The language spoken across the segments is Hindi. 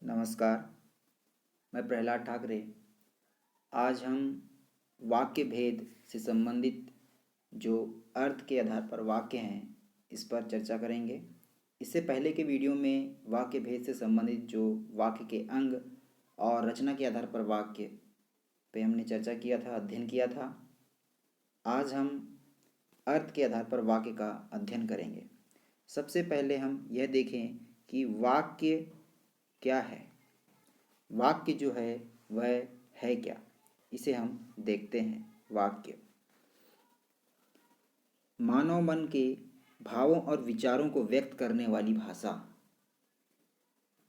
नमस्कार। मैं प्रहलाद ठाकरे। आज हम वाक्य भेद से संबंधित जो अर्थ के आधार पर वाक्य हैं इस पर चर्चा करेंगे। इससे पहले के वीडियो में वाक्य भेद से संबंधित जो वाक्य के अंग और रचना के आधार पर वाक्य पे हमने चर्चा किया था, अध्ययन किया था। आज हम अर्थ के आधार पर वाक्य का अध्ययन करेंगे। सबसे पहले हम यह देखें कि वाक्य क्या है। वाक्य जो है वह है क्या, इसे हम देखते हैं। वाक्य मानव मन के भावों और विचारों को व्यक्त करने वाली भाषा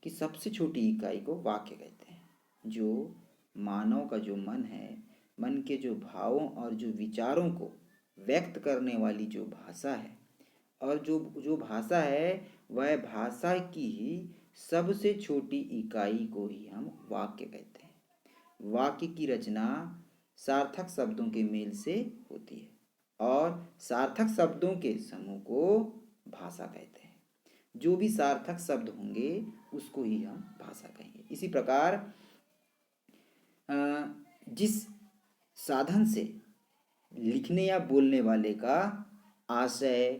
की सबसे छोटी इकाई को वाक्य कहते हैं। जो मानव का जो मन है, मन के जो भावों और जो विचारों को व्यक्त करने वाली जो भाषा है, और जो जो भाषा है वह भाषा की ही सबसे छोटी इकाई को ही हम वाक्य कहते हैं। वाक्य की रचना सार्थक शब्दों के मेल से होती है और सार्थक शब्दों के समूह को भाषा कहते हैं। जो भी सार्थक शब्द होंगे उसको ही हम भाषा कहेंगे। इसी प्रकार जिस साधन से लिखने या बोलने वाले का आशय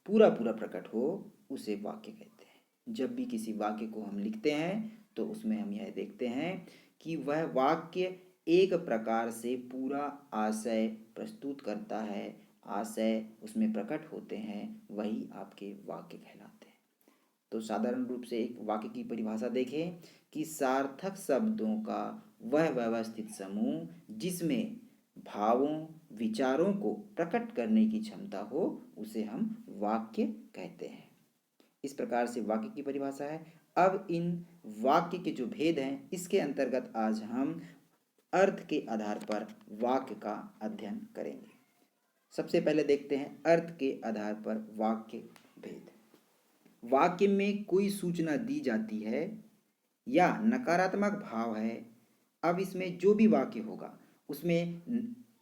पूरा पूरा प्रकट हो उसे वाक्य कहते हैं। जब भी किसी वाक्य को हम लिखते हैं तो उसमें हम यह देखते हैं कि वह वाक्य एक प्रकार से पूरा आशय प्रस्तुत करता है, आशय उसमें प्रकट होते हैं, वही आपके वाक्य कहलाते हैं। तो साधारण रूप से एक वाक्य की परिभाषा देखें कि सार्थक शब्दों का वह व्यवस्थित समूह जिसमें भावों विचारों को प्रकट करने की क्षमता हो उसे हम वाक्य कहते हैं। इस प्रकार से वाक्य की परिभाषा है। अब इन वाक्य के जो भेद हैं इसके अंतर्गत आज हम अर्थ के आधार पर वाक्य का अध्ययन करेंगे। सबसे पहले देखते हैं अर्थ के आधार पर वाक्य भेद। वाक्य में कोई सूचना दी जाती है या नकारात्मक भाव है। अब इसमें जो भी वाक्य होगा उसमें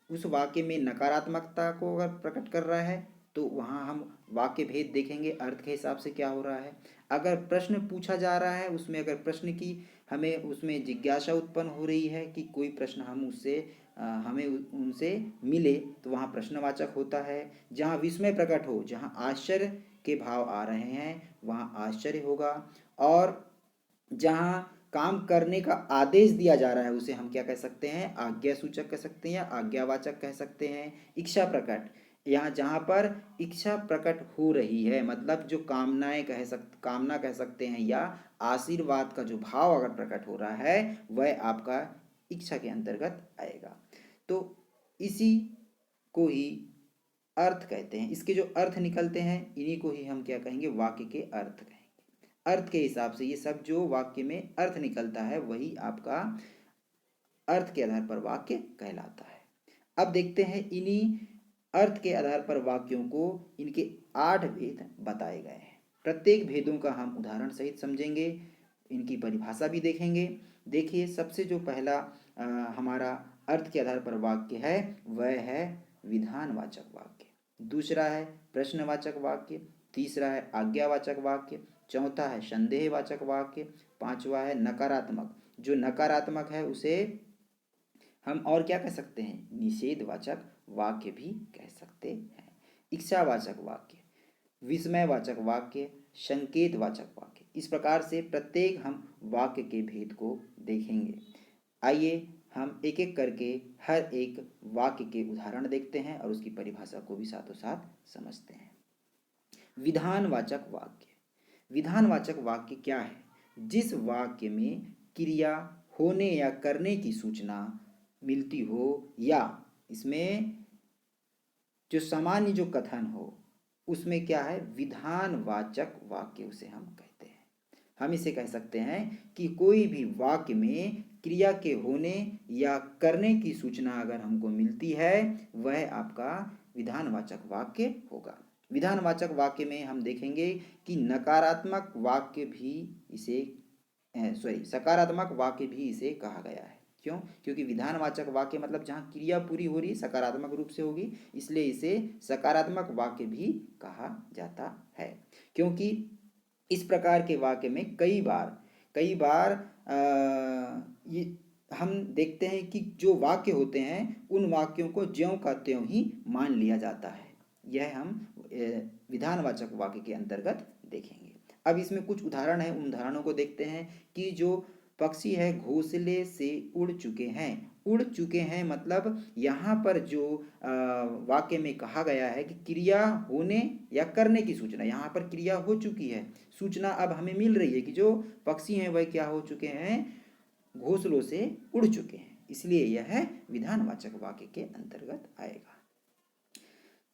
उस वाक्य में नकारात्मकता को अगर प्रकट कर रहा है तो वहाँ हम वाक्य भेद देखेंगे अर्थ के हिसाब से क्या हो रहा है। अगर प्रश्न पूछा जा रहा है उसमें अगर प्रश्न की हमें उसमें जिज्ञासा उत्पन्न हो रही है कि कोई प्रश्न हम उससे हमें उनसे मिले तो वहाँ प्रश्नवाचक होता है। जहाँ विस्मय प्रकट हो, जहाँ आश्चर्य के भाव आ रहे हैं वहाँ आश्चर्य होगा। और जहाँ काम करने का आदेश दिया जा रहा है उसे हम क्या कह सकते हैं, आज्ञा सूचक कह सकते हैं या आज्ञावाचक कह सकते हैं। इच्छा प्रकट, यहाँ जहाँ पर इच्छा प्रकट हो रही है मतलब जो कामना कह सकते हैं या आशीर्वाद का जो भाव अगर प्रकट हो रहा है वह आपका इच्छा के अंतर्गत आएगा। तो इसी को ही अर्थ कहते हैं। इसके जो अर्थ निकलते हैं इन्हीं को ही हम क्या कहेंगे, वाक्य के अर्थ कहेंगे। अर्थ के हिसाब से ये सब जो वाक्य में अर्थ निकलता है वही आपका अर्थ के आधार पर वाक्य कहलाता है। अब देखते हैं इन्हीं अर्थ के आधार पर वाक्यों को इनके 8 भेद बताए गए हैं। प्रत्येक भेदों का हम उदाहरण सहित समझेंगे, इनकी परिभाषा भी देखेंगे। देखिए सबसे जो पहला हमारा अर्थ के आधार पर वाक्य है वह है विधानवाचक वाक्य, दूसरा है प्रश्नवाचक वाक्य, तीसरा है आज्ञावाचक वाक्य, चौथा है संदेहवाचक वाक्य, पांचवा है नकारात्मक। जो नकारात्मक है उसे हम और क्या कह सकते हैं, निषेधवाचक वाक्य भी कह सकते हैं। इच्छावाचक वाक्य, विस्मयवाचक वाक्य, संकेतवाचक वाक्य। इस प्रकार से प्रत्येक हम वाक्य के भेद को देखेंगे। आइए हम एक एक करके हर एक वाक्य के उदाहरण देखते हैं और उसकी परिभाषा को भी साथों साथ समझते हैं। विधानवाचक वाक्य। विधानवाचक वाक्य क्या है, जिस वाक्य में क्रिया होने या करने की सूचना मिलती हो या इसमें जो सामान्य जो कथन हो उसमें क्या है, विधानवाचक वाक्य उसे हम कहते हैं। हम इसे कह सकते हैं कि कोई भी वाक्य में क्रिया के होने या करने की सूचना अगर हमको मिलती है वह आपका विधानवाचक वाक्य होगा। विधानवाचक वाक्य में हम देखेंगे कि नकारात्मक वाक्य भी इसे सकारात्मक वाक्य भी इसे कहा गया है। क्यों, क्योंकि विधानवाचक वाक्य मतलब जहाँ क्रिया पूरी हो रही सकारात्मक रूप से होगी, इसलिए इसे सकारात्मक वाक्य भी कहा जाता है। क्योंकि इस प्रकार के वाक्य में कई बार कई बार ये हम देखते हैं कि जो वाक्य होते हैं उन वाक्यों को ज्यों का त्यों ही मान लिया जाता है। यह हम विधानवाचक वाक्य के अंतर्गत देखेंगे। अब इसमें कुछ उदाहरण है, उन उदाहरणों को देखते हैं कि जो पक्षी है घोंसले से उड़ चुके हैं। उड़ चुके हैं मतलब यहाँ पर जो वाक्य में कहा गया है कि क्रिया होने या करने की सूचना, यहाँ पर क्रिया हो चुकी है, सूचना अब हमें मिल रही है कि जो पक्षी हैं वह क्या हो चुके हैं, घोंसलों से उड़ चुके हैं, इसलिए यह विधानवाचक वाक्य के अंतर्गत आएगा।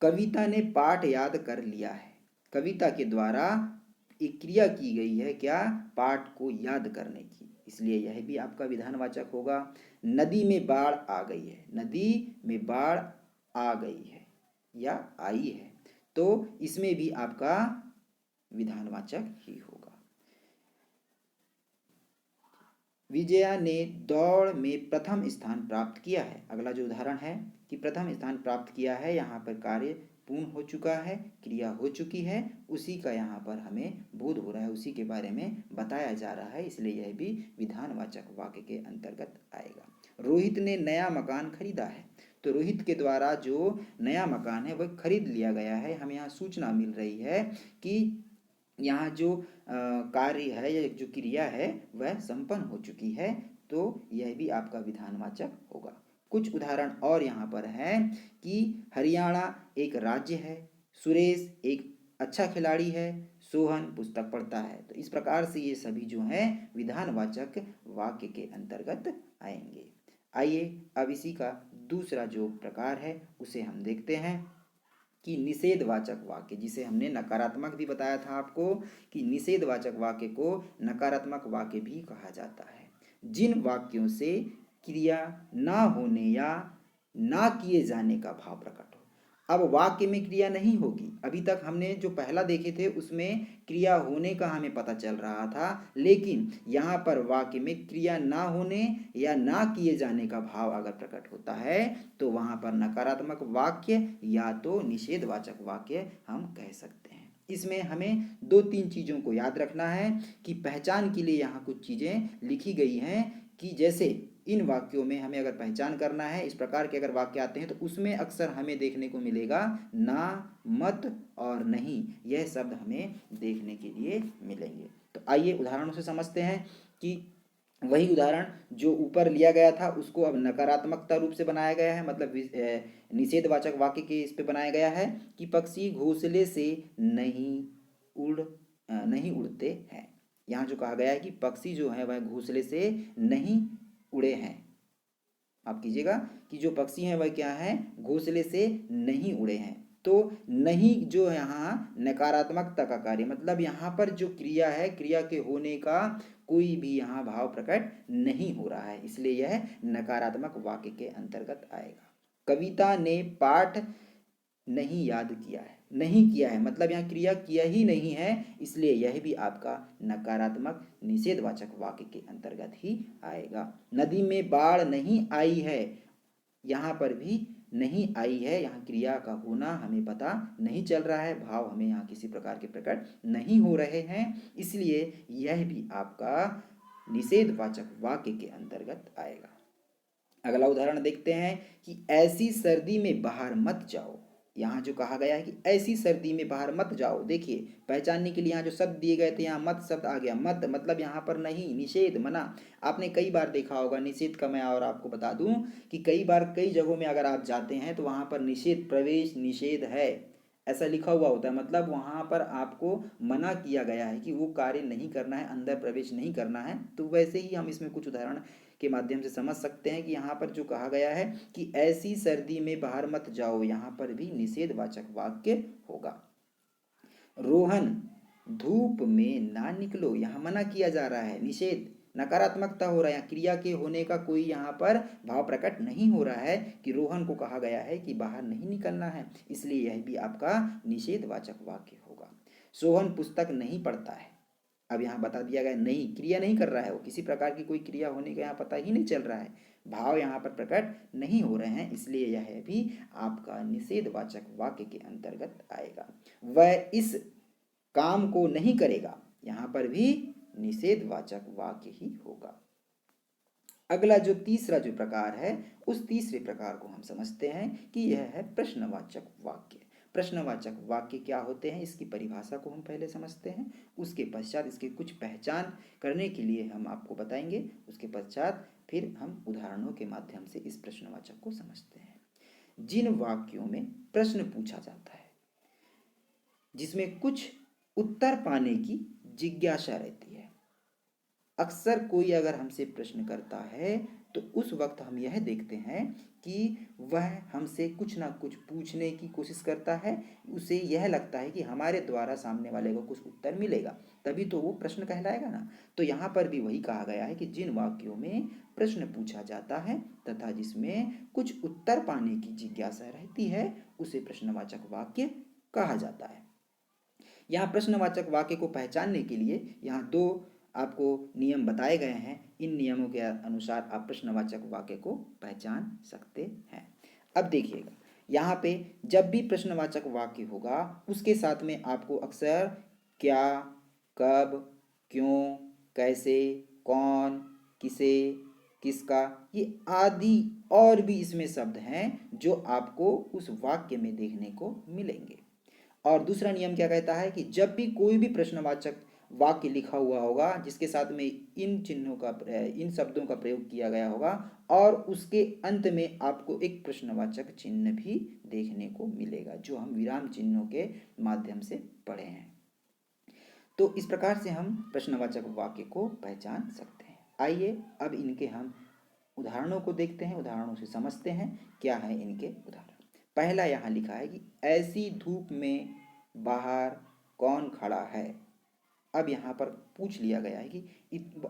कविता ने पाठ याद कर लिया है। कविता के द्वारा एक क्रिया की गई है, क्या, पाठ को याद करने की, इसलिए यह भी आपका विधानवाचक होगा। नदी में बाढ़ आ गई है। नदी में बाढ़ आ गई है या आई है, तो इसमें भी आपका विधानवाचक ही होगा। विजया ने दौड़ में प्रथम स्थान प्राप्त किया है। अगला जो उदाहरण है कि प्रथम स्थान प्राप्त किया है, यहाँ पर कार्य पूर्ण हो चुका है, क्रिया हो चुकी है, उसी का यहाँ पर हमें बोध हो रहा है, उसी के बारे में बताया जा रहा है, इसलिए यह भी विधानवाचक वाक्य के अंतर्गत आएगा। रोहित ने नया मकान खरीदा है। तो रोहित के द्वारा जो नया मकान है वह खरीद लिया गया है। हमें यहाँ सूचना मिल रही है कि यहाँ जो कार्य है या जो क्रिया है वह संपन्न हो चुकी है, तो यह भी आपका विधानवाचक होगा। कुछ उदाहरण और यहाँ पर है कि हरियाणा एक राज्य है, सुरेश एक अच्छा खिलाड़ी है, सोहन पुस्तक पढ़ता है। तो इस प्रकार से ये सभी जो हैं विधानवाचक वाक्य के अंतर्गत आएंगे। आइए अब इसी का दूसरा जो प्रकार है उसे हम देखते हैं कि निषेधवाचक वाक्य, जिसे हमने नकारात्मक भी बताया था आपको कि निषेधवाचक वाक्य को नकारात्मक वाक्य भी कहा जाता है। जिन वाक्यों से क्रिया ना होने या ना किए जाने का भाव प्रकट हो। अब वाक्य में क्रिया नहीं होगी, अभी तक हमने जो पहला देखे थे उसमें क्रिया होने का हमें पता चल रहा था, लेकिन यहाँ पर वाक्य में क्रिया ना होने या ना किए जाने का भाव अगर प्रकट होता है तो वहाँ पर नकारात्मक वाक्य या तो निषेधवाचक वाक्य हम कह सकते हैं। इसमें हमें दो तीन चीज़ों को याद रखना है कि पहचान के लिए यहाँ कुछ चीज़ें लिखी गई हैं कि जैसे इन वाक्यों में हमें अगर पहचान करना है, इस प्रकार के अगर वाक्य आते हैं तो उसमें अक्सर हमें देखने को मिलेगा ना, मत और नहीं, यह शब्द हमें देखने के लिए मिलेंगे। तो आइए उदाहरणों से समझते हैं कि वही उदाहरण जो ऊपर लिया गया था उसको अब नकारात्मकता रूप से बनाया गया है, मतलब निषेधवाचक वाक्य के इस पे बनाया गया है कि पक्षी घोंसले से नहीं उड़ते हैं। यहाँ जो कहा गया है कि पक्षी जो है वह घोंसले से नहीं उड़े हैं। आप कीजिएगा कि जो पक्षी हैं वह क्या है, घोंसले से नहीं उड़े हैं। तो नहीं जो है यहाँ नकारात्मकता का कार्य, मतलब यहाँ पर जो क्रिया है, क्रिया के होने का कोई भी यहाँ भाव प्रकट नहीं हो रहा है, इसलिए यह नकारात्मक वाक्य के अंतर्गत आएगा। कविता ने पाठ नहीं याद किया है। नहीं किया है मतलब यहाँ क्रिया किया ही नहीं है, इसलिए यह भी आपका नकारात्मक निषेधवाचक वाक्य के अंतर्गत ही आएगा। नदी में बाढ़ नहीं आई है, यहाँ पर भी नहीं आई है, यहाँ क्रिया का होना हमें पता नहीं चल रहा है, भाव हमें यहाँ किसी प्रकार के प्रकट नहीं हो रहे हैं, इसलिए यह भी आपका निषेधवाचक वाक्य के अंतर्गत आएगा। अगला उदाहरण देखते हैं कि ऐसी सर्दी में बाहर मत जाओ। यहाँ जो कहा गया है कि ऐसी सर्दी में बाहर मत जाओ, देखिए पहचानने के लिए यहाँ जो शब्द दिए गए थे, यहाँ मत शब्द आ गया। मत मतलब यहाँ पर नहीं, निषेध, मना। आपने कई बार देखा होगा निषेध का, मैं और आपको बता दूं कि कई बार कई जगहों में अगर आप जाते हैं तो वहाँ पर निषेध, प्रवेश निषेध है ऐसा लिखा हुआ होता है, मतलब वहाँ पर आपको मना किया गया है कि वो कार्य नहीं करना है, अंदर प्रवेश नहीं करना है। तो वैसे ही हम इसमें कुछ उदाहरण के माध्यम से समझ सकते हैं कि यहाँ पर जो कहा गया है कि ऐसी सर्दी में बाहर मत जाओ, यहाँ पर भी निषेधवाचक वाक्य होगा। रोहन धूप में ना निकलो, यहाँ मना किया जा रहा है, निषेध, नकारात्मकता हो रहा है, क्रिया के होने का कोई यहाँ पर भाव प्रकट नहीं हो रहा है कि रोहन को कहा गया है कि बाहर नहीं निकलना है, इसलिए यह भी आपका निषेधवाचक वाक्य होगा। सोहन पुस्तक नहीं पढ़ता है, अब यहाँ बता दिया गया नहीं, क्रिया नहीं कर रहा है वो, किसी प्रकार की कोई क्रिया होने का यहाँ पता ही नहीं चल रहा है, भाव यहाँ पर प्रकट नहीं हो रहे हैं, इसलिए यह भी आपका निषेधवाचक वाक्य के अंतर्गत आएगा। वह इस काम को नहीं करेगा, यहाँ पर भी निषेधवाचक वाक्य ही होगा। अगला जो तीसरा जो प्रकार है, उस तीसरे प्रकार को हम समझते हैं कि यह है प्रश्नवाचक वाक्य। प्रश्नवाचक वाक्य क्या होते हैं, इसकी परिभाषा को हम पहले समझते हैं, उसके पश्चात इसकी कुछ पहचान करने के लिए हम आपको बताएंगे, उसके पश्चात फिर हम उदाहरणों के माध्यम से इस प्रश्नवाचक को समझते हैं। जिन वाक्यों में प्रश्न पूछा जाता है, जिसमें कुछ उत्तर पाने की जिज्ञासा रहती है। अक्सर कोई अगर हमसे प्रश्न करता है तो उस वक्त हम यह देखते हैं कि वह हमसे कुछ ना कुछ पूछने की कोशिश करता है, उसे यह लगता है कि हमारे द्वारा सामने वाले को कुछ उत्तर मिलेगा, तभी तो वो प्रश्न कहलाएगा ना। तो यहाँ पर भी वही कहा गया है कि जिन वाक्यों में प्रश्न पूछा जाता है तथा जिसमें कुछ उत्तर पाने की जिज्ञासा रहती है, उसे प्रश्नवाचक वाक्य कहा जाता है। यहाँ प्रश्नवाचक वाक्य को पहचानने के लिए यहाँ दो आपको नियम बताए गए हैं। इन नियमों के अनुसार आप प्रश्नवाचक वाक्य को पहचान सकते हैं। अब देखिएगा, यहाँ पे जब भी प्रश्नवाचक वाक्य होगा उसके साथ में आपको अक्सर क्या, कब, क्यों, कैसे, कौन, किसे, किसका, ये आदि और भी इसमें शब्द हैं जो आपको उस वाक्य में देखने को मिलेंगे। और दूसरा नियम क्या कहता है कि जब भी कोई भी प्रश्नवाचक वाक्य लिखा हुआ होगा जिसके साथ में इन चिन्हों का, इन शब्दों का प्रयोग किया गया होगा और उसके अंत में आपको एक प्रश्नवाचक चिन्ह भी देखने को मिलेगा, जो हम विराम चिन्हों के माध्यम से पढ़े हैं। तो इस प्रकार से हम प्रश्नवाचक वाक्य को पहचान सकते हैं। आइए अब इनके हम उदाहरणों को देखते हैं, उदाहरणों से समझते हैं क्या है इनके उदाहरण। पहला यहाँ लिखा है कि ऐसी धूप में बाहर कौन खड़ा है। अब यहाँ पर पूछ लिया गया है कि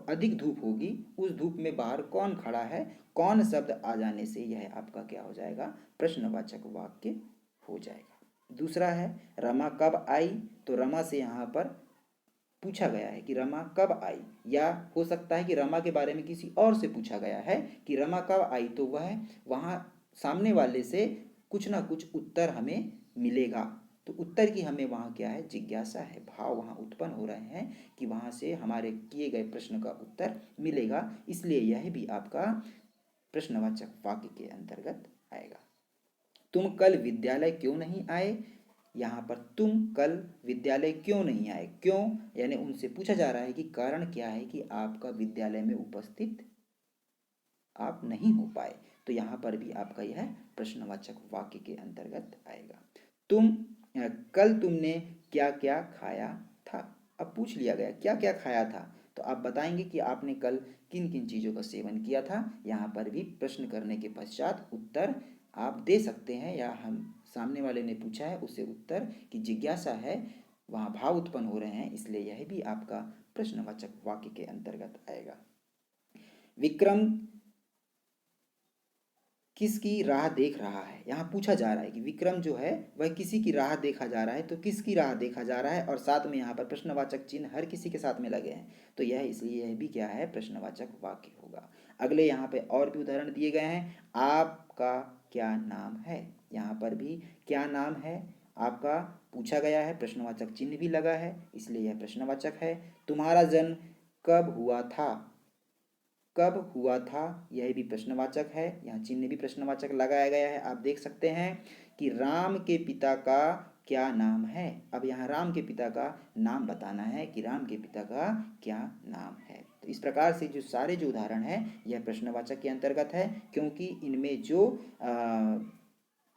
अधिक धूप होगी, उस धूप में बाहर कौन खड़ा है। कौन शब्द आ जाने से यह आपका क्या हो जाएगा, प्रश्नवाचक वाक्य हो जाएगा। दूसरा है रमा कब आई, तो रमा से यहाँ पर पूछा गया है कि रमा कब आई, या हो सकता है कि रमा के बारे में किसी और से पूछा गया है कि रमा कब आई, तो वह वहाँ सामने वाले से कुछ ना कुछ उत्तर हमें मिलेगा। तो उत्तर की हमें वहाँ क्या है, जिज्ञासा है, भाव वहाँ उत्पन्न हो रहे हैं कि वहाँ से हमारे किए गए प्रश्न का उत्तर मिलेगा, इसलिए यह भी आपका प्रश्नवाचक वाक्य के अंतर्गत आएगा। तुम कल विद्यालय क्यों नहीं आए, यहाँ पर तुम कल विद्यालय क्यों नहीं आए, क्यों यानी उनसे पूछा जा रहा है कि कारण क्या है कि आपका विद्यालय में उपस्थित आप नहीं हो पाए, तो यहाँ पर भी आपका यह प्रश्नवाचक वाक्य के अंतर्गत आएगा। कल तुमने क्या क्या खाया था। अब पूछ लिया गया क्या क्या खाया था, तो आप बताएंगे कि आपने कल किन किन चीज़ों का सेवन किया था। यहाँ पर भी प्रश्न करने के पश्चात उत्तर आप दे सकते हैं, या हम सामने वाले ने पूछा है उसे उत्तर की जिज्ञासा है, वहाँ भाव उत्पन्न हो रहे हैं, इसलिए यह भी आपका प्रश्नवाचक वाक्य के अंतर्गत आएगा। विक्रम किसकी राह देख रहा है, यहाँ पूछा जा रहा है कि विक्रम जो है वह किसी की राह देखा जा रहा है, तो किसकी राह देखा जा रहा है, और साथ में यहाँ पर प्रश्नवाचक चिन्ह हर किसी के साथ में लगे हैं, तो यह इसलिए यह भी क्या है, प्रश्नवाचक वाक्य होगा। अगले यहाँ पे और भी उदाहरण दिए गए हैं। आपका क्या नाम है, यहाँ पर भी क्या नाम है आपका पूछा गया है, प्रश्नवाचक चिन्ह भी लगा है, इसलिए यह प्रश्नवाचक है। तुम्हारा जन्म कब हुआ था, कब हुआ था, यह भी प्रश्नवाचक है, यहाँ चिन्ह भी प्रश्नवाचक लगाया गया है। आप देख सकते हैं कि राम के पिता का क्या नाम है। अब यहाँ राम के पिता का नाम बताना है कि राम के पिता का क्या नाम है। तो इस प्रकार से जो सारे जो उदाहरण है यह प्रश्नवाचक के अंतर्गत है, क्योंकि इनमें जो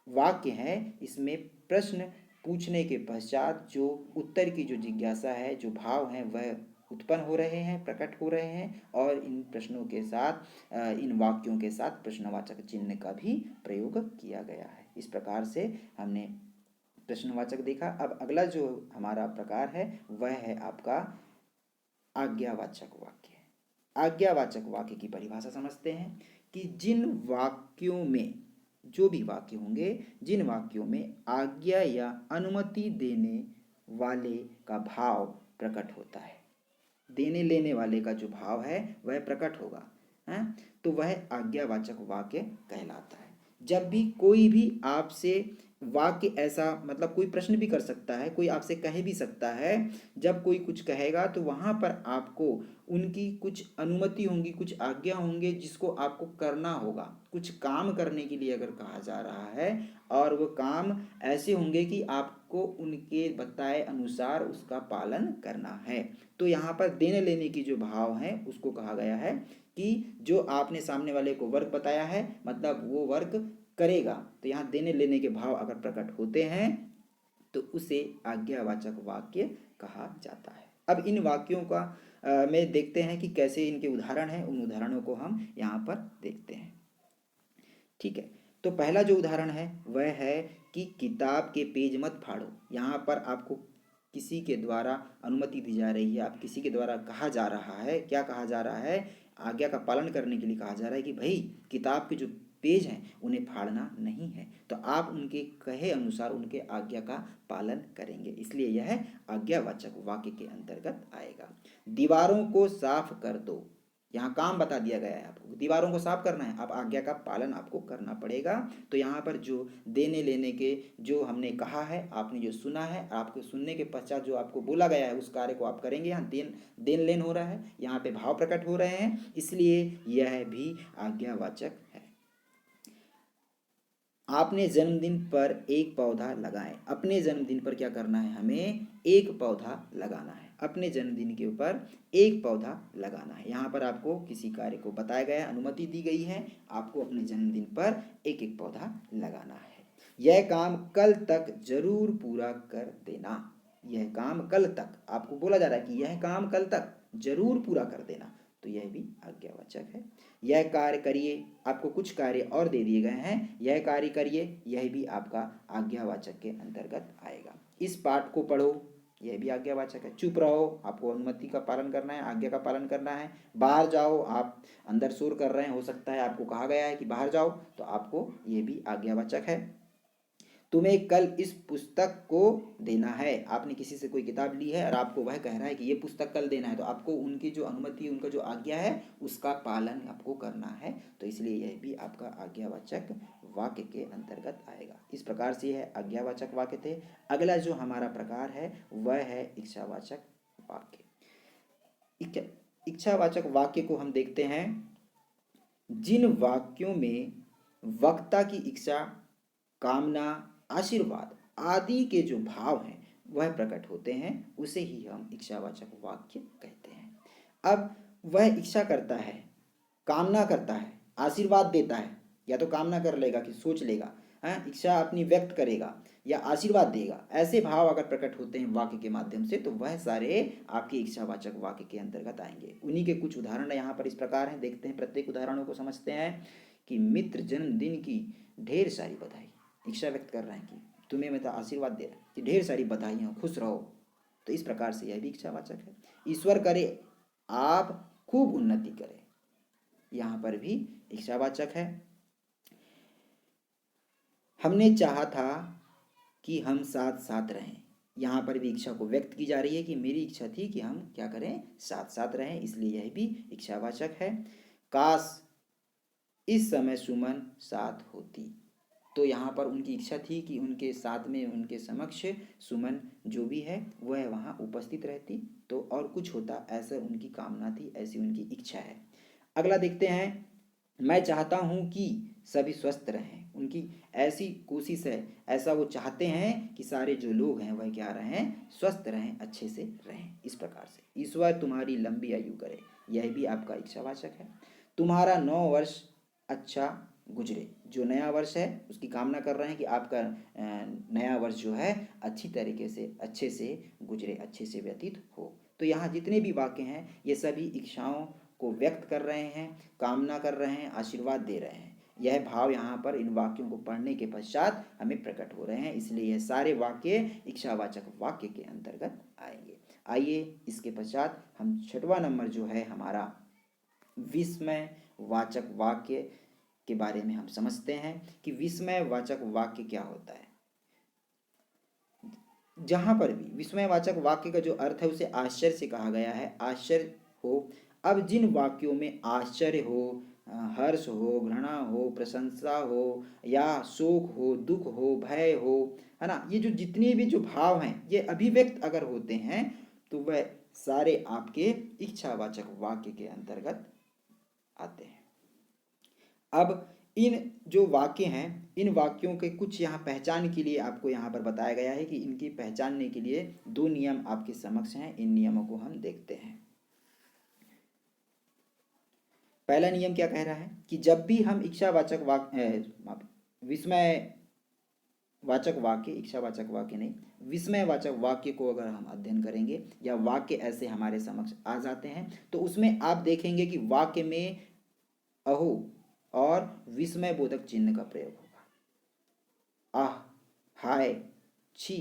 वाक्य है इसमें प्रश्न पूछने के पश्चात जो उत्तर की जो जिज्ञासा है, जो भाव है वह उत्पन्न हो रहे हैं, प्रकट हो रहे हैं, और इन प्रश्नों के साथ इन वाक्यों के साथ प्रश्नवाचक चिन्ह का भी प्रयोग किया गया है। इस प्रकार से हमने प्रश्नवाचक देखा। अब अगला जो हमारा प्रकार है वह है आपका आज्ञावाचक वाक्य। आज्ञावाचक वाक्य की परिभाषा समझते हैं कि जिन वाक्यों में, जो भी वाक्य होंगे, जिन वाक्यों में आज्ञा या अनुमति देने वाले का भाव प्रकट होता है, देने लेने वाले का जो भाव है वह प्रकट होगा, है तो वह आज्ञावाचक वाक्य कहलाता है। जब भी कोई भी आपसे वाक्य ऐसा, मतलब कोई प्रश्न भी कर सकता है, कोई आपसे कह भी सकता है। जब कोई कुछ कहेगा तो वहाँ पर आपको उनकी कुछ अनुमति होंगी, कुछ आज्ञा होंगे जिसको आपको करना होगा। कुछ काम करने के लिए अगर कहा जा रहा है और वो काम ऐसे होंगे कि आपको उनके बताए अनुसार उसका पालन करना है। तो यहाँ पर देने लेने की जो भाव है उसको कहा गया है कि जो आपने सामने वाले को वर्क बताया है, मतलब वो वर्क करेगा। तो यहाँ देने लेने के भाव अगर प्रकट होते हैं तो उसे आज्ञावाचक वाक्य कहा जाता है। अब इन वाक्यों का में देखते हैं कि कैसे इनके उदाहरण हैं। उन उदाहरणों को हम यहाँ पर देखते हैं। ठीक है, तो पहला जो उदाहरण है वह है कि किताब के पेज मत फाड़ो। यहाँ पर आपको किसी के द्वारा अनुमति दी जा रही है, आप किसी के द्वारा कहा जा रहा है, क्या कहा जा रहा है, आज्ञा का पालन करने के लिए कहा जा रहा है कि भाई किताब के जो पेज हैं उन्हें फाड़ना नहीं है। तो आप उनके कहे अनुसार उनके आज्ञा का पालन करेंगे, इसलिए यह आज्ञावाचक वाक्य के अंतर्गत आएगा। दीवारों को साफ कर दो, यहाँ काम बता दिया गया है आपको, दीवारों को साफ करना है, आप आज्ञा का पालन आपको करना पड़ेगा। तो यहाँ पर जो देने लेने के जो हमने कहा है, आपने जो सुना है, आपको सुनने के पश्चात जो आपको बोला गया है उस कार्य को आप करेंगे। यहाँ देन लेन हो रहा है, यहाँ पे भाव प्रकट हो रहे हैं, इसलिए यह भी आज्ञावाचक है। आपने जन्मदिन पर एक पौधा लगाएं। अपने जन्मदिन पर क्या करना है, हमें एक पौधा लगाना है। अपने जन्मदिन के ऊपर एक पौधा लगाना है। यहाँ पर आपको किसी कार्य को बताया गया, अनुमति दी गई है, आपको अपने जन्मदिन पर एक एक पौधा लगाना है। यह काम कल तक जरूर पूरा कर देना। यह काम कल तक आपको बोला जा रहा है कि यह काम कल तक जरूर पूरा कर देना, तो यह भी आज्ञावाचक है। यह कार्य करिए, आपको कुछ कार्य और दे दिए गए हैं, यह कार्य करिए, यह भी आपका आज्ञावाचक के अंतर्गत आएगा। इस पाठ को पढ़ो, यह भी आज्ञावाचक है। चुप रहो, आपको अनुमति का पालन करना है, आज्ञा का पालन करना है। बाहर जाओ, आप अंदर शोर कर रहे हैं, हो सकता है आपको कहा गया है कि बाहर जाओ, तो आपको यह भी आज्ञावाचक है। तुम्हें कल इस पुस्तक को देना है। आपने किसी से कोई किताब ली है और आपको वह कह रहा है कि ये पुस्तक कल देना है, तो आपको उनकी जो अनुमति, उनका जो आज्ञा है उसका पालन आपको करना है। तो इसलिए यह भी आपका आज्ञावाचक वाक्य के अंतर्गत आएगा। इस प्रकार से यह आज्ञावाचक वाक्य थे। अगला जो हमारा प्रकार है वह है इच्छावाचक वाक्य। इच्छावाचक वाक्य को हम देखते हैं जिन वाक्यों में वक्ता की इच्छा, कामना, आशीर्वाद आदि के जो भाव हैं वह प्रकट होते हैं, उसे ही हम इच्छावाचक वाक्य कहते हैं। अब वह इच्छा करता है, कामना करता है, आशीर्वाद देता है, या तो कामना कर लेगा कि सोच लेगा, इच्छा अपनी व्यक्त करेगा या आशीर्वाद देगा, ऐसे भाव अगर प्रकट होते हैं वाक्य के माध्यम से तो वह सारे आपके इच्छावाचक वाक्य के अंतर्गत आएंगे। उन्हीं के कुछ उदाहरण यहाँ पर इस प्रकार हैं, देखते हैं, प्रत्येक उदाहरणों को समझते हैं। कि मित्र जन्मदिन की ढेर सारी बधाई, इच्छा व्यक्त कर रहे हैं कि तुम्हें मैं तो आशीर्वाद दे रहा हूँ कि ढेर सारी बधाइयाँ, खुश रहो। तो इस प्रकार से यह भी इच्छावाचक है। ईश्वर करे आप खूब उन्नति करें, यहाँ पर भी इच्छावाचक है। हमने चाहा था कि हम साथ साथ रहें, यहाँ पर भी इच्छा को व्यक्त की जा रही है कि मेरी इच्छा थी कि हम क्या करें, साथ साथ रहें, इसलिए यह भी इच्छावाचक है। काश इस समय सुमन साथ होती, तो यहाँ पर उनकी इच्छा थी कि उनके साथ में, उनके समक्ष सुमन जो भी है वह वहाँ उपस्थित रहती तो और कुछ होता, ऐसा उनकी कामना थी, ऐसी उनकी इच्छा है। अगला देखते हैं, मैं चाहता हूँ कि सभी स्वस्थ रहें। उनकी ऐसी कोशिश है, ऐसा वो चाहते हैं कि सारे जो लोग हैं वह क्या रहें, स्वस्थ रहें, अच्छे से रहें। इस प्रकार से ईश्वर तुम्हारी लंबी आयु करे, यह भी आपका इच्छावाचक है। तुम्हारा 9 वर्ष अच्छा गुजरे, जो नया वर्ष है उसकी कामना कर रहे हैं कि आपका नया वर्ष जो है अच्छी तरीके से, अच्छे से गुजरे, अच्छे से व्यतीत हो। तो यहाँ जितने भी वाक्य हैं ये सभी इच्छाओं को व्यक्त कर रहे हैं, कामना कर रहे हैं, आशीर्वाद दे रहे हैं। यह भाव यहाँ पर इन वाक्यों को पढ़ने के पश्चात हमें प्रकट हो रहे हैं, इसलिए यह सारे वाक्य इच्छावाचक वाक्य के अंतर्गत आएंगे। आइए इसके पश्चात हम 6वां नंबर जो है हमारा विस्मय वाचक वाक्य के बारे में हम समझते हैं कि विस्मय वाचक वाक्य क्या होता है। जहां पर भी विस्मयवाचक वाक्य का जो अर्थ है उसे आश्चर्य से कहा गया है, आश्चर्य हो। अब जिन वाक्यों में आश्चर्य हो, हर्ष हो, घृणा हो, प्रशंसा हो, या शोक हो, दुख हो, भय हो, है ना, ये जो जितने भी जो भाव हैं ये अभिव्यक्त अगर होते हैं तो वह सारे आपके इच्छावाचक वाक्य के अंतर्गत आते हैं। अब इन जो वाक्य हैं, इन वाक्यों के कुछ यहाँ पहचान के लिए आपको यहाँ पर बताया गया है कि इनकी पहचानने के लिए दो नियम आपके समक्ष हैं। इन नियमों को हम देखते हैं। पहला नियम क्या कह रहा है कि जब भी हम इच्छावाचक वाक्य, विस्मय वाचक वाक्य, इच्छावाचक वाक्य नहीं, विस्मयवाचक वाक्य को अगर हम अध्ययन करेंगे या वाक्य ऐसे हमारे समक्ष आ जाते हैं तो उसमें आप देखेंगे कि वाक्य में अहो और विस्मय बोधक चिन्ह का प्रयोग होगा। आह, हाय, छी,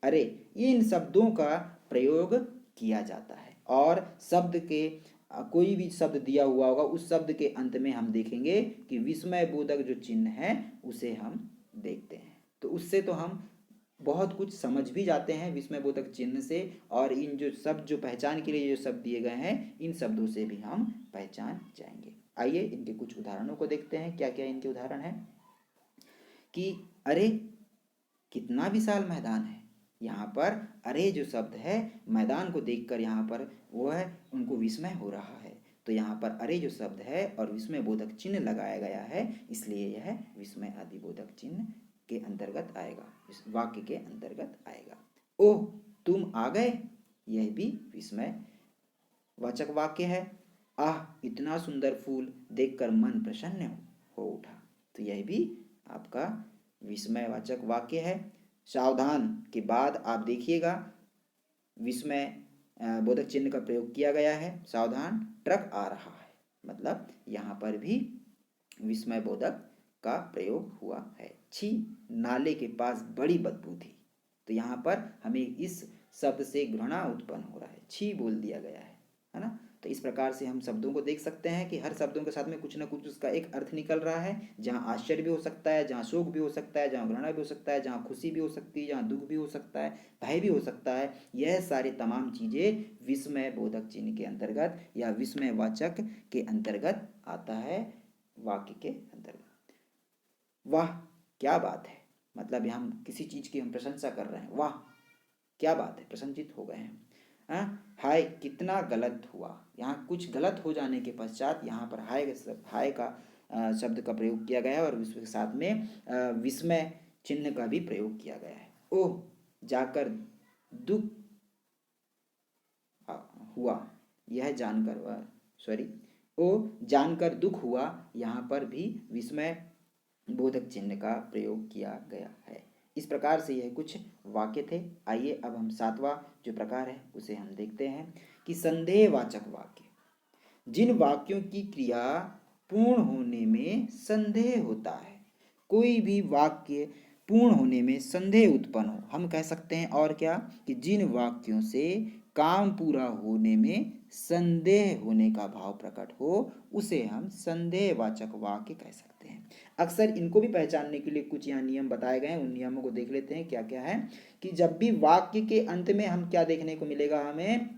अरे, इन शब्दों का प्रयोग किया जाता है। और शब्द के कोई भी शब्द दिया हुआ होगा उस शब्द के अंत में हम देखेंगे कि विस्मय बोधक जो चिन्ह है उसे हम देखते हैं। तो उससे तो हम बहुत कुछ समझ भी जाते हैं विस्मय बोधक चिन्ह से, और इन जो शब्द जो पहचान के लिए जो शब्द दिए गए हैं इन शब्दों से भी हम पहचान जाएंगे। आइए इनके कुछ उदाहरणों को देखते हैं। क्या क्या इनके उदाहरण हैं कि अरे कितना विशाल मैदान है। यहाँ पर अरे जो शब्द है मैदान को देखकर यहाँ पर वो है उनको विस्मय हो रहा है। तो यहाँ पर अरे जो शब्द है और विस्मय बोधक चिन्ह लगाया गया है, इसलिए यह विस्मय आदि बोधक चिन्ह के अंतर्गत आएगा, इस वाक्य के अंतर्गत आएगा। ओह, तुम आ गए, यह भी विस्मय वाचक वाक्य है। आह, इतना सुंदर फूल देखकर मन प्रसन्न हो उठा, तो यह भी आपका विस्मयवाचक वाक्य है। सावधान के बाद आप देखिएगा विस्मय बोधक चिन्ह का प्रयोग किया गया है। सावधान, ट्रक आ रहा है, मतलब यहाँ पर भी विस्मय बोधक का प्रयोग हुआ है। छी, नाले के पास बड़ी बदबू थी, तो यहाँ पर हमें इस शब्द से घृणा उत्पन्न हो रहा है, छी बोल दिया गया है ना। तो इस प्रकार से हम शब्दों को देख सकते हैं कि हर शब्दों के साथ में कुछ ना कुछ उसका एक अर्थ निकल रहा है। जहाँ आश्चर्य भी हो सकता है, जहाँ शोक भी हो सकता है, जहाँ घृणा भी हो सकता है, जहाँ खुशी भी हो सकती है, जहाँ दुख भी हो सकता है, भय भी हो सकता है। यह सारी तमाम चीज़ें विस्मय बोधक चिन्ह के अंतर्गत या विस्मयवाचक के अंतर्गत आता है, वाक्य के अंतर्गत। वाह, क्या बात है, मतलब यहाँ हम किसी चीज़ की हम प्रशंसा कर रहे हैं, वाह क्या बात है, प्रशंसित हो गए हैं। हाय, कितना गलत हुआ, यहाँ कुछ गलत हो जाने के पश्चात यहाँ पर हाय का शब्द का प्रयोग किया गया है और उसके साथ में विस्मय चिन्ह का भी प्रयोग किया गया है। ओह, जाकर दुख हुआ, यह जानकर सॉरी, ओ जानकर दुख हुआ, यहाँ पर भी विस्मय बोधक चिन्ह का प्रयोग किया गया है। इस प्रकार से यह कुछ वाक्य थे। आइए अब हम सातवां जो प्रकार है उसे हम देखते हैं कि संदेहवाचक वाक्य। जिन वाक्यों की क्रिया पूर्ण होने में संदेह होता है, कोई भी वाक्य पूर्ण होने में संदेह उत्पन्न हो, हम कह सकते हैं और क्या कि जिन वाक्यों से काम पूरा होने में संदेह होने का भाव प्रकट हो उसे हम संदेहवाचक वाक्य कह सकते हैं। अक्सर इनको भी पहचानने के लिए कुछ यहाँ नियम बताए गए हैं, उन नियमों को देख लेते हैं क्या क्या है। कि जब भी वाक्य के अंत में हम क्या देखने को मिलेगा, हमें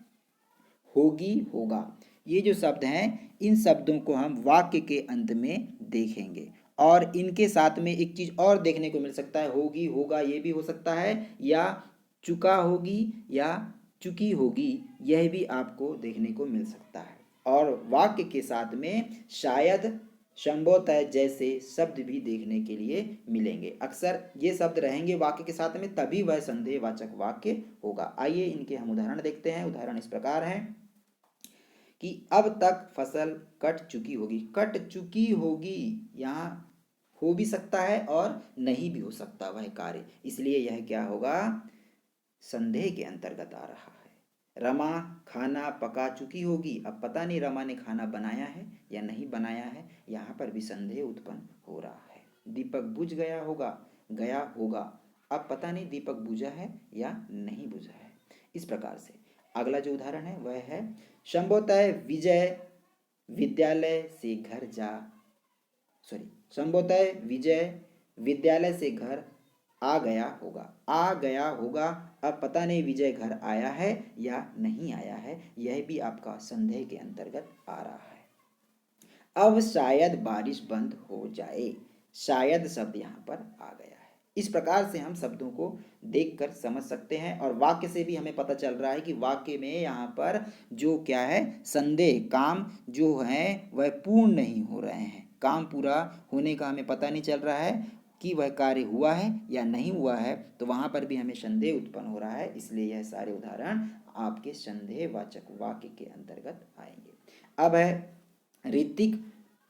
होगी, होगा, ये जो शब्द हैं इन शब्दों को हम वाक्य के अंत में देखेंगे। और इनके साथ में एक चीज और देखने को मिल सकता है, होगी, होगा, ये भी हो सकता है, या चुका होगी या चुकी होगी, यह भी आपको देखने को मिल सकता है। और वाक्य के साथ में शायद, संभवतः जैसे शब्द भी देखने के लिए मिलेंगे। अक्सर ये शब्द रहेंगे वाक्य के साथ में, तभी वह संदेहवाचक वाक्य होगा। आइए इनके हम उदाहरण देखते हैं। उदाहरण इस प्रकार है कि अब तक फसल कट चुकी होगी। कट चुकी होगी यहाँ हो भी सकता है और नहीं भी हो सकता वह कार्य, इसलिए यह क्या होगा, संदेह के अंतर्गत आ रहा है। रमा खाना पका चुकी होगी, अब पता नहीं रमा ने खाना बनाया है या नहीं बनाया है, यहाँ पर भी संदेह उत्पन्न हो रहा है। दीपक बुझ गया होगा, गया होगा, अब पता नहीं दीपक बुझा है या नहीं बुझा है। इस प्रकार से अगला जो उदाहरण है वह है संभवतः विजय विद्यालय से घर जा संभवतः विजय विद्यालय से घर आ गया होगा। आ गया होगा, अब पता नहीं विजय घर आया है या नहीं आया है, यह भी आपका संदेह के अंतर्गत आ रहा है। अब शायद बारिश बंद हो जाए। शायद शब्द यहाँ पर आ गया है। इस प्रकार से हम शब्दों को देखकर समझ सकते हैं और वाक्य से भी हमें पता चल रहा है कि वाक्य में यहाँ पर जो क्या है, संदेह, काम जो है वह पूर्ण नहीं हो रहे हैं। काम पूरा होने का हमें पता नहीं चल रहा है कि वह कार्य हुआ है या नहीं हुआ है, तो वहाँ पर भी हमें संदेह उत्पन्न हो रहा है। इसलिए यह सारे उदाहरण आपके संदेहवाचक वाक्य के अंतर्गत आएंगे। अब है ऋतिक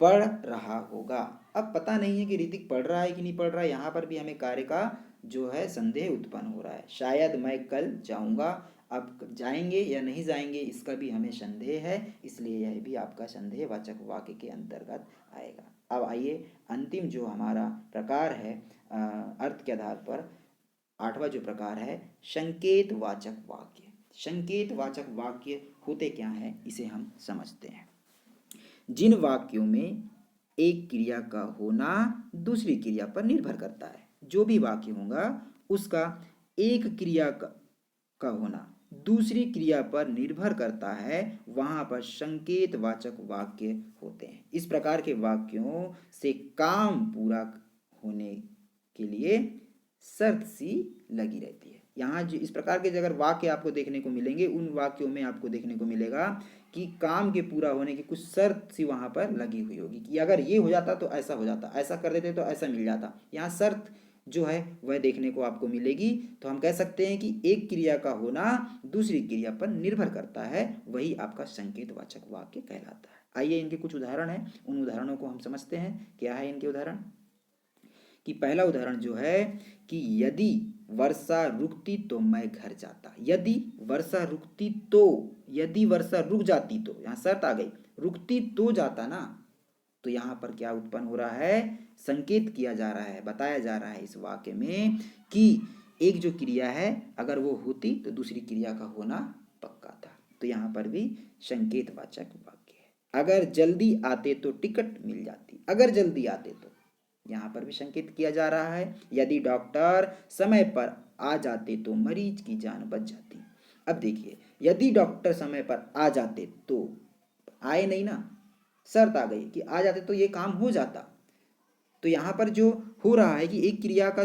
पढ़ रहा होगा। अब पता नहीं है कि ऋतिक पढ़ रहा है कि नहीं पढ़ रहा है, यहाँ पर भी हमें कार्य का जो है संदेह उत्पन्न हो रहा है। शायद मैं कल जाऊंगा। अब जाएंगे या नहीं जाएंगे इसका भी हमें संदेह है, इसलिए यह भी आपका संदेहवाचक वाक्य के अंतर्गत आएगा। अब आइए अंतिम जो हमारा प्रकार है अर्थ के आधार पर, आठवां जो प्रकार है संकेतवाचक वाक्य। संकेतवाचक वाक्य होते क्या हैं इसे हम समझते हैं। जिन वाक्यों में एक क्रिया का होना दूसरी क्रिया पर निर्भर करता है। जो भी वाक्य होगा उसका एक क्रिया का होना दूसरी क्रिया पर निर्भर करता है, वहां पर संकेतवाचक वाक्य होते हैं। इस प्रकार के वाक्यों से काम पूरा होने के लिए शर्त सी लगी रहती है। यहाँ जो इस प्रकार के अगर वाक्य आपको देखने को मिलेंगे, उन वाक्यों में आपको देखने को मिलेगा कि काम के पूरा होने की कुछ शर्त सी वहाँ पर लगी हुई होगी कि अगर ये हो जाता तो ऐसा हो जाता, ऐसा कर देते तो ऐसा मिल जाता। यहाँ शर्त जो है वह देखने को आपको मिलेगी। तो हम कह सकते हैं कि एक क्रिया का होना दूसरी क्रिया पर निर्भर करता है, वही आपका संकेतवाचक वाक्य कहलाता है। आइए इनके कुछ उदाहरण हैं, उन उदाहरणों को हम समझते हैं। क्या है इनके उदाहरण कि पहला उदाहरण जो है कि यदि वर्षा रुकती तो मैं घर जाता। यदि वर्षा रुकती तो, यदि वर्षा रुक जाती तो, यहाँ शर्त आ गई, रुकती तो जाता ना, तो यहाँ पर क्या उत्पन्न हो रहा है, संकेत किया जा रहा है, बताया जा रहा है इस वाक्य में कि एक जो क्रिया है अगर वो होती तो दूसरी क्रिया का होना पक्का था। तो यहाँ पर भी संकेतवाचक वाक्य है। अगर जल्दी आते तो टिकट मिल जाती। अगर जल्दी आते तो, यहाँ पर भी संकेत किया जा रहा है। यदि डॉक्टर समय पर आ जाते तो मरीज की जान बच जाती। अब देखिए, यदि डॉक्टर समय पर आ जाते तो, आए नहीं ना, शर्त आ गई कि आ जाते तो ये काम हो जाता। तो यहाँ पर जो हो रहा है कि एक क्रिया का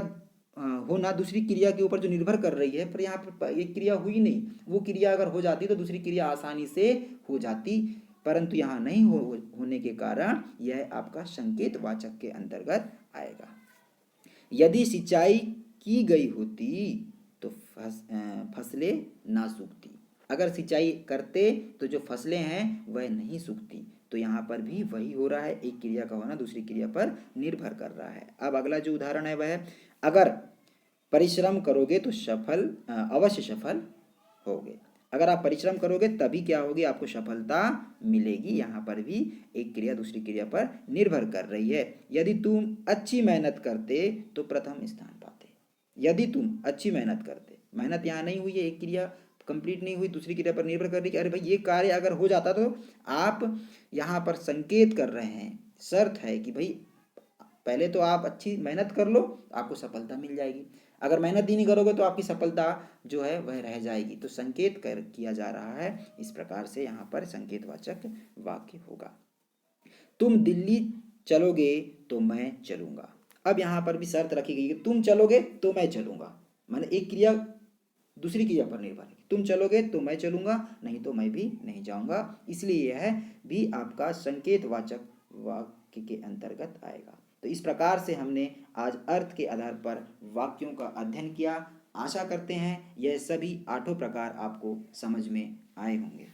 होना दूसरी क्रिया के ऊपर जो निर्भर कर रही है, पर यहाँ पर एक क्रिया हुई नहीं। वो क्रिया अगर हो जाती तो दूसरी क्रिया आसानी से हो जाती, परंतु यहाँ नहीं होने के कारण यह आपका संकेतवाचक के अंतर्गत आएगा। यदि सिंचाई की गई होती तो फसलें ना सूखती। अगर सिंचाई करते तो जो फसलें हैं वह नहीं सूखती। तो यहाँ पर भी वही हो रहा है, एक क्रिया का होना दूसरी क्रिया पर निर्भर कर रहा है। अब अगला जो उदाहरण है वह है, अगर परिश्रम करोगे तो अवश्य सफल होगे। अगर आप परिश्रम करोगे तभी क्या होगी, आपको सफलता मिलेगी। यहाँ पर भी एक क्रिया दूसरी क्रिया पर निर्भर कर रही है। यदि तुम अच्छी मेहनत करते तो प्रथम स्थान पाते। यदि तुम अच्छी मेहनत करते, मेहनत यहाँ नहीं हुई है, एक क्रिया कंप्लीट नहीं हुई, दूसरी क्रिया पर निर्भर कर रही है। अरे भाई ये कार्य अगर हो जाता तो, आप यहाँ पर संकेत कर रहे हैं, शर्त है कि भाई पहले तो आप अच्छी मेहनत कर लो, आपको सफलता मिल जाएगी। अगर मेहनत ही नहीं करोगे तो आपकी सफलता जो है वह रह जाएगी। तो संकेत किया जा रहा है। इस प्रकार से यहाँ पर संकेतवाचक वाक्य होगा। तुम दिल्ली चलोगे तो मैं चलूंगा। अब यहाँ पर भी शर्त रखी गई कि तुम चलोगे तो मैं चलूंगा, माने एक क्रिया दूसरी क्रिया पर निर्भर है। तुम चलोगे तो मैं चलूंगा, नहीं तो मैं भी नहीं जाऊंगा। इसलिए यह भी आपका संकेतवाचक वाक्य के अंतर्गत आएगा। तो इस प्रकार से हमने आज अर्थ के आधार पर वाक्यों का अध्ययन किया। आशा करते हैं यह सभी आठों प्रकार आपको समझ में आए होंगे।